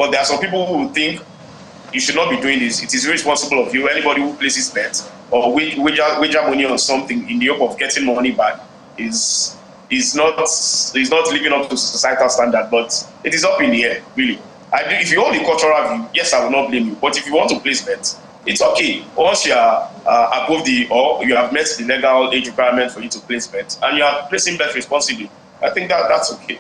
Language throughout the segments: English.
But there are some people who think you should not be doing this. It is irresponsible of you. Anybody who places bets or wager money on something in the hope of getting money back is not living up to societal standard. But it is up in the air, really. If you hold the cultural view, yes, I will not blame you. But if you want to place bets, it's okay. Once you are above or you have met the legal age requirement for you to place bets, and you are placing bets responsibly, I think that's okay.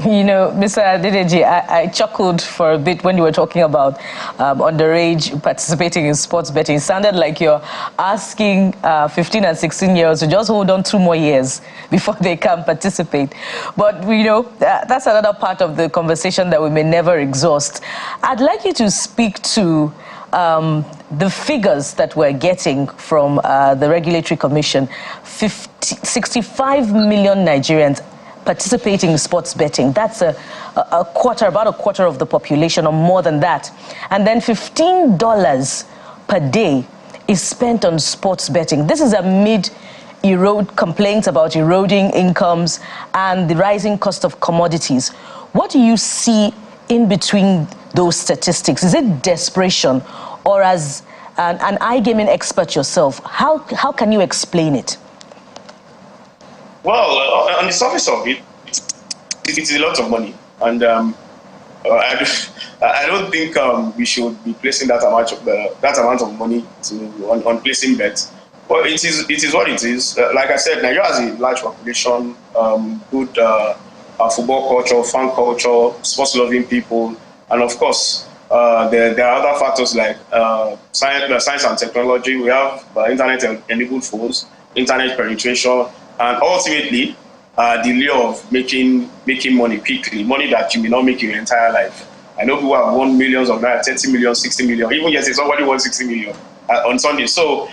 You know, Mr. Adedeji, I chuckled for a bit when you were talking about underage participating in sports betting. It sounded like you're asking 15 and 16-year-olds to just hold on 2 more years before they can participate. But, you know, that's another part of the conversation that we may never exhaust. I'd like you to speak to the figures that we're getting from the Regulatory Commission. 65 million Nigerians participating in sports betting. That's about a quarter of the population, or more than that. And then $15 per day is spent on sports betting. This is amid complaints about eroding incomes and the rising cost of commodities. What do you see in between those statistics? Is it desperation, or as an iGaming expert yourself, how can you explain it? Well, on the surface of it, it's a lot of money, and I don't think we should be placing that amount of money on placing bets. But it is what it is. Like I said, Nigeria has a large population, good football culture, fan culture, sports-loving people, and of course, there are other factors like science and technology. We have internet-enabled phones, internet penetration, and ultimately, the lure of making money quickly, money that you may not make in your entire life. I know people have won millions of naira, 30 million, 60 million, even yesterday somebody won 60 million on Sunday. So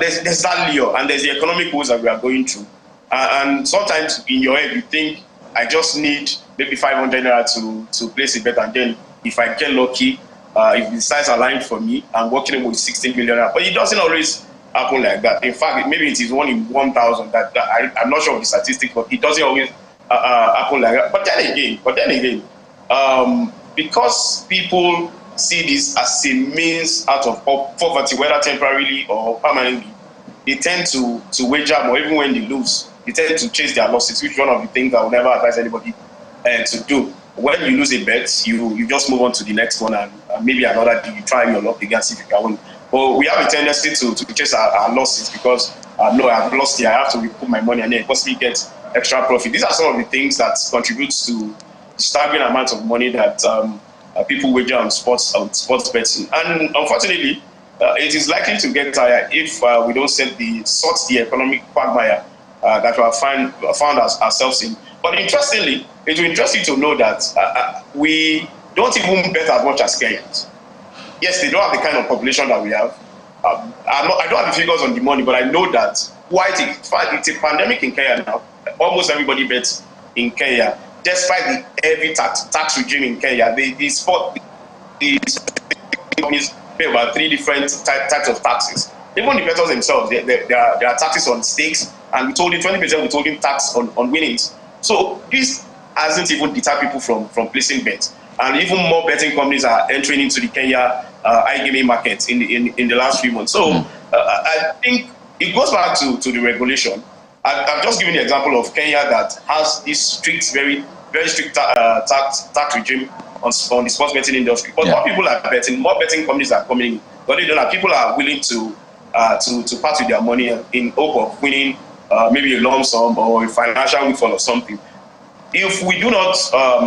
there's that lure, and there's the economic woes that we are going through. And sometimes in your head, you think, I just need maybe 500 naira to place a bet, and then if I get lucky, if the stars align for me, I'm working with 16 million naira. But it doesn't always happen like that. In fact, maybe it is 1 in 1,000. I'm not sure of the statistics, but it doesn't always happen like that. But then again, because people see this as a means out of poverty, whether temporarily or permanently, they tend to wager more. Even when they lose, they tend to chase their losses, which is one of the things I would never advise anybody to do. When you lose a bet, you just move on to the next one, and maybe another day you try your luck again, see if you can win. But we have a tendency to chase our losses because, no, I've lost here, I have to recoup my money and then possibly get extra profit. These are some of the things that contribute to staggering amounts of money that people wager on sports betting. And unfortunately, it is likely to get higher if we don't sort the economic quagmire that we have found ourselves in. But interestingly, it will interest you to know that we don't even bet as much as Kenyans. Yes, they don't have the kind of population that we have. I don't have the figures on the money, but I know that it's a pandemic in Kenya now. Almost everybody bets in Kenya, despite the heavy tax regime in Kenya. These companies pay about 3 different types of taxes. Even the bettors themselves, there are taxes on stakes, and 20% withholding tax on winnings. So this hasn't even deterred people from placing bets. And even more betting companies are entering into the Kenya iGaming market in the last few months. So I think it goes back to the regulation. I've just given the example of Kenya that has this very, very strict tax regime on the sports betting industry. But more people are betting, more betting companies are coming in. But people are willing to part with their money in hope of winning maybe a lump sum or a financial windfall or something. If we do not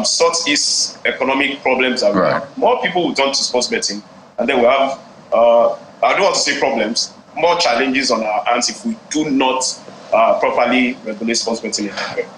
sort these economic problems out, more people will turn to sports betting, and then we'll have, I don't want to say problems, more challenges on our hands if we do not properly regulate sports betting in Nigeria.